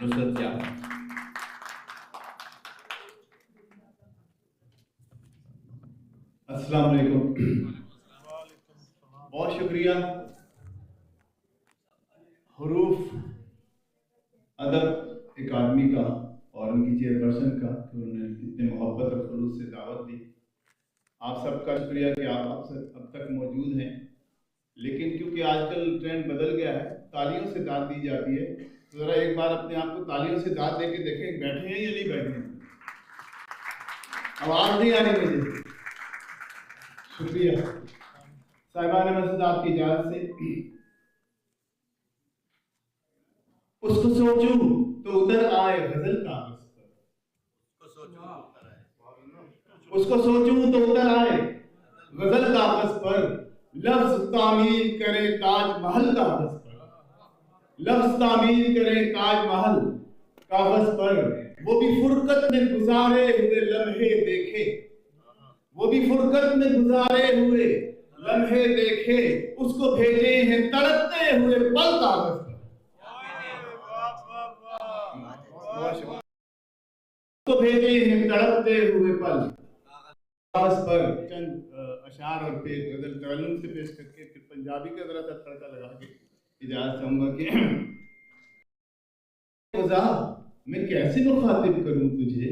नुसरत क्या। अस्सलाम वालेकुम। बहुत शुक्रिया हुरूफ अदब अकादमी का और उनकी चेयरपर्सन का कि उन्होंने इतने मोहब्बत और खुलूस से दावत दी। आप सबका शुक्रिया कि आप अब तक मौजूद हैं। लेकिन क्योंकि आजकल ट्रेंड बदल गया है, तालियों से दाद दी जाती है, तो ज़रा एक बार अपने आप को तालियों से दाद दे के देखें, बैठे हैं या नहीं बैठे हैं। आवाज़ नहीं आ रही मुझे। शुक्रिया साहिबान मस्जिद, आपकी इजाज़त से उसको सोचूं तो उतर आए गजल कागज पर, उसको सोचूं तो उतर आए गजल कागज पर, लफ्ज तामीर करे ताजमहल कागज पर, लफ्ज तामीर करे ताजमहल कागज पर। वो भी फुरकत में गुजारे हुए लम्हे देखे, वो भी फुरकत में गुजारे हुए लम्हे देखे, उसको भेजे हैं तड़पते हुए पल कागज पर, तो भेजे हैं तड़पते हुए पल कागज पर। चंद अशार और फिर गजल तरन्नुम से पेश करके फिर पंजाबी का जरा सा तड़का लगा के इजाजत चाहूंगा कि क़ज़ा मैं कैसे मुखातिब करूं तुझे,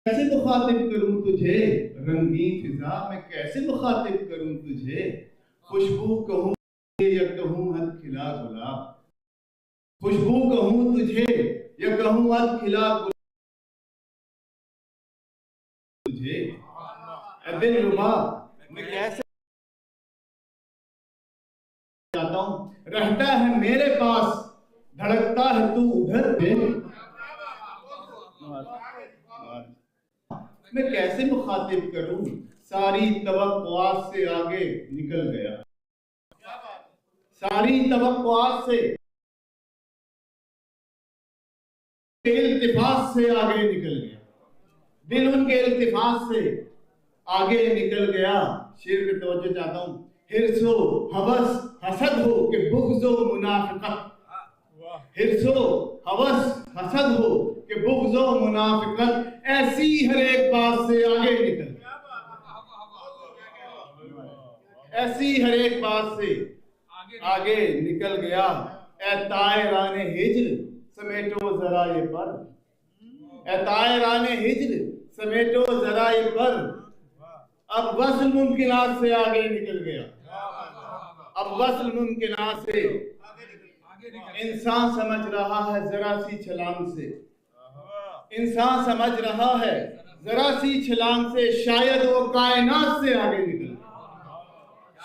कैसे मुखातिब करूं तुझे, रंगीन फिजा मैं कैसे मुखातिब करूं तुझे, खुशबू कहूं या कहूं हद खिला गुलाब, खुशबू कहूं तुझे या कहूं हद खिला तुझे, दिल रुबा मैं कैसे जाता हूं, रहता है मेरे पास धड़कता है तू उधर पे, मैं कैसे मुखातिब करूं, सारी तवक्कुआत से आगे निकल गया, सारी तवक्कुआत से इल्तिफात से आगे निकल गया, दिल उनके इल्तिफात से आगे निकल गया। शेर पे तवज्जो चाहता हूं, हिर्सो हवस हसद हो कि बुग़्ज़ो मुनाफ़िक़त, हिर्सो हवस हसद हो कि बुग़्ज़ो मुनाफ़िक़त, ऐसी हर एक बात से आगे निकल गया, ऐसी हर एक बात से आगे निकल गया। ए तायराने हिज्र समेटो जरा ये पर, ए तायराने हिज्र समेटो जरा ये पर, अब वस्ल मुमकिनात से आगे निकल गया, अब वस्ल मुमकिनात से इंसान समझ रहा है जरा सी छलांग से, इंसान समझ रहा है जरा सी छलांग से, शायद वो कायनात से आगे निकल गया,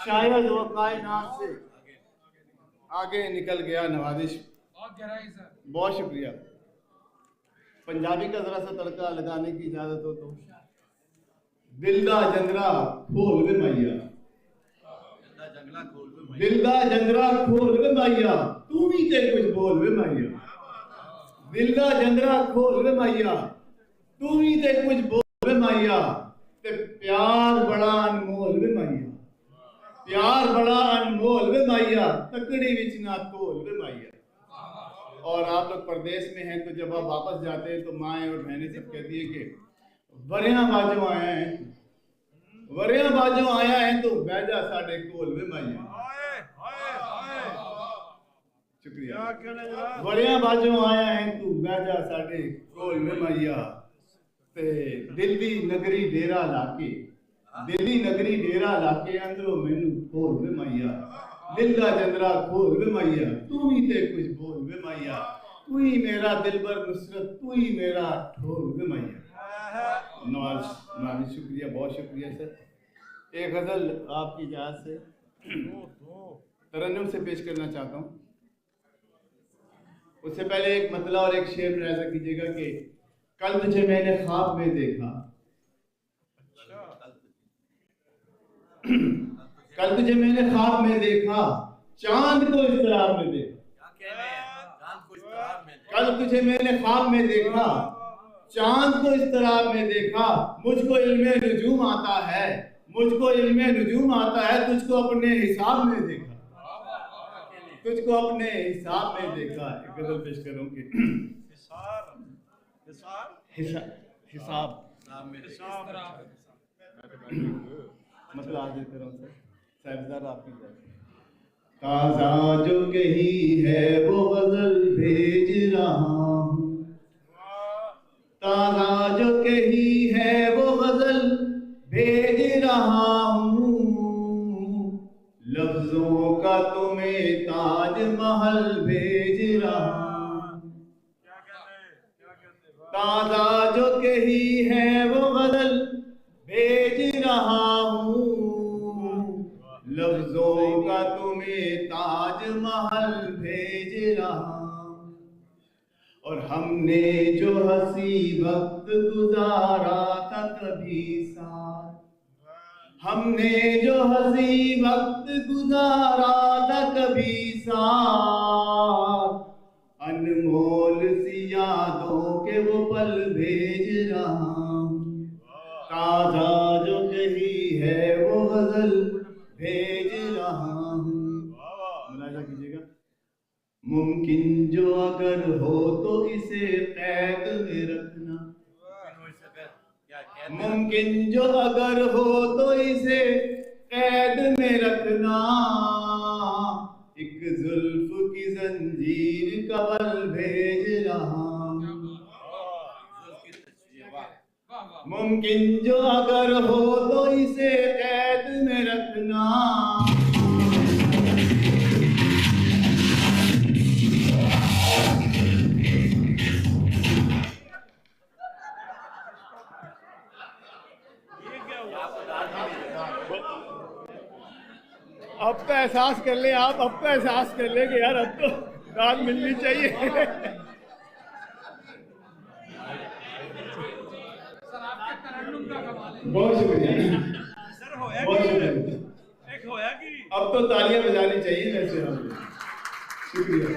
शायद वो कायनात से आगे निकल गया। नवाजिश बहुत शुक्रिया। पंजाबी का जरा सा तड़का लगाने की इजाजत हो तो, दिल दा जंगरा खोल वे मैया, दिल दा जंगरा खोल वे मैया, तू भी ते कुछ बोल वे मैया, दिल दा जंगरा खोल वे मैया, तू भी ते कुछ बोल वे मैया, ते प्यार बड़ा अनमोल वे मैया, प्यार बड़ा अनमोल वे मैया, तकड़ी विच ना तोल वे मैया। और आप लोग परदेश में हैं तो जब आप वापस जाते हैं तो माएँ और बहनें सब कहती है कि वरियां बाजो आया है, वरियां बाजो आया है तो बैजा साडे कोल वे मैया। शुक्रिया। वरियां बाजो आया है तू बैजा साडे कोल वे मैया, ते दिल दी नगरी डेरा लाके, दिल दी नगरी डेरा लाके, अंदरों मैनू खोल वे मैया, दिल दा जंदरा खोल वे मैया, तू ही ते कुछ बोल वे मैया, तू ही मेरा दिलबर नुसरत, तू ही मेरा ढोल वे मैया। नवाज शुक्रिया, बहुत शुक्रिया सर। एक गजल आपकी इजाज़त से तरन्नुम से पेश करना चाहता हूँ। उससे पहले एक मतला और एक शेर में ऐसा कीजिएगा कि कल तुझे मैंने ख्वाब में देखा, कल तुझे मैंने ख्वाब में देखा, चांद को इज़्तिराब में देखा, कल तुझे मैंने ख्वाब में देखा, चांद को इज़्तिराब में देखा, मुझको इल्मे नुजूम आता है, मुझको इल्मे नुजूम आता है, तुझको अपने हिसाब में देखा, तुझको अपने हिसाब में देखा। एक गजल पेश करूं कि हिसाब मतलब आज तरह से साहिबजादा आपकी ताजा जो कही है वो गजल भेज रहा हूँ, ताजा जो कही है वो गजल भेज रहा हूँ, लफ्जों का तुम्हें ताजमहल भेज रहा हूँ। ताजा जो कही है वो गजल भेज रहा हूँ, लफ्जों का तुम्हें ताजमहल भेज रहा हूँ। और हमने जो हंसी वक्त गुजारा था कभी साथ, हमने जो हंसी वक्त गुजारा था कभी साथ, अनमोल सी यादों के वो पल भेज रहा हूँ। ताजा जो कही है वो गजल भेज रहा हूँ। मुलाजा कीजिएगा। मुमकिन जो अगर हो तो इसे कैद में रखना, मुमकिन जो अगर हो तो इसे कैद में रखना, एक जुल्फ की जंजीर का बल भेज रहा हूँ। मुमकिन जो अगर हो तो इसे कैद में रखना, अब तो एहसास कर ले आप, अब तो एहसास कर ले कि यार अब तो दाद मिलनी चाहिए। बहुत शुक्रिया बहुत शुक्रिया। अब तो तालियां बजानी चाहिए वैसे हम। शुक्रिया।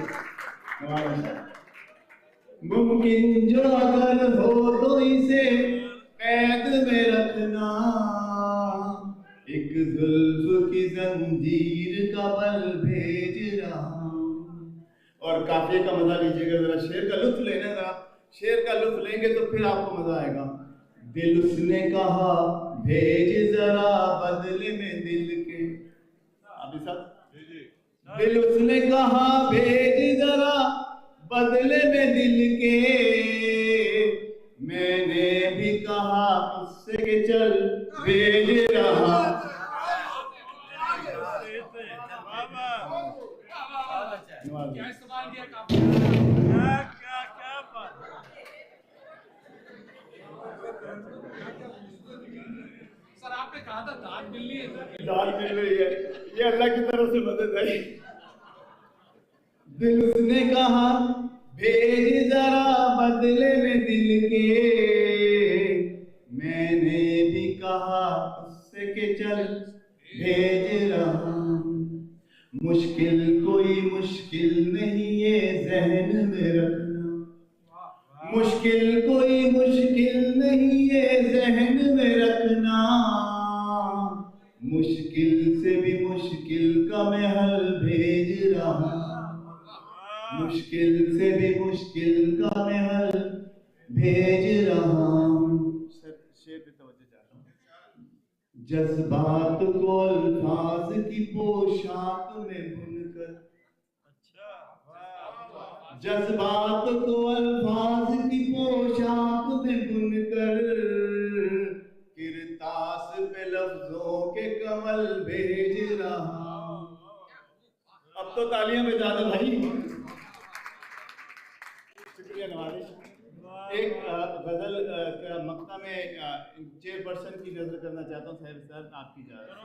मुमकिन जो अगर हो तो इसे कैद में रखना, एक जुल्फ की जंजीर का बल भेज रहा हूँ। और काफिये का मजा लीजिएगा जरा, शेर का लुत्फ लेना जरा, शेर का लुत्फ लेंगे तो फिर आपको मजा आएगा। दिल उसने कहा भेज जरा बदले में दिल के, अभी सब दिल उसने कहा भेज जरा बदले में दिल के, मैंने भी कहा उससे के चल भेज रहा। सर आपने कहा था दाद मिल रही है, दाद मिल रही है, ये अल्लाह की तरफ से मदद है। दिल उसने कहा भेज जरा बदले में दिल के, मैंने भी कहा उससे के चल भेज रहा। मुश्किल कोई मुश्किल नहीं ये जहन में रखना, मुश्किल कोई मुश्किल नहीं ये जहन में रखना, मुश्किल से भी मुश्किल का मैं हल भेज रहा, मुश्किल से भी मुश्किल का मैं हल भेज रहा हूँ। शेर पे तवज्जो चाहता हूँ। जज्बात को अल्फाज की पोशाक में बुनकर, जज्बात को अल्फाज की पोशाक में बुनकर, किरतास पे लफ्जों के कमल भेज रहा। अब तो तालियां बजा दो भाई। शुक्रिया नवाज़िश। एक गजल का मक्ता में चेयरपर्सन की नजर करना चाहता हूँ। साहब सर आपकी इजाजत।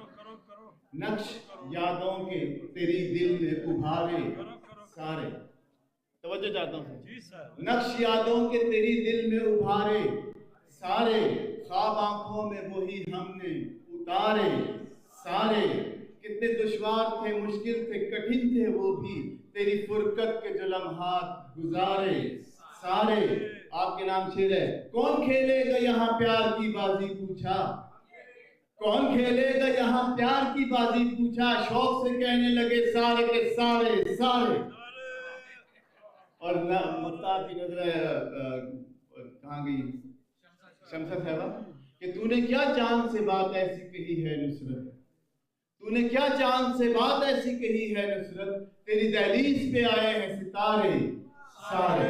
नक्श यादों के तेरी दिल में उभारे सारे, तवज्जो चाहता हूँ जी सर। नक्श यादों के तेरी दिल में उभारे सारे, ख्वाब आंखों में वही हमने उतारे सारे, कितने दुश्वार थे मुश्किल थे कठिन थे वो भी, तेरी फुरकत के जो लम्हात गुजारे सारे। आपके नाम शेर है। कौन खेलेगा यहाँ प्यार की बाजी पूछा, कौन खेलेगा यहाँ प्यार की बाजी, पूछा शौक से कहने लगे सारे के सारे सारे। और मुफ्ता की नजर कहाँ गई, शमशद साहबा, कि तूने क्या चांद से बात ऐसी कही है नुसरत, तूने क्या चांद से बात ऐसी कही है नुसरत, तेरी दहलीज पे आए हैं सितारे सारे।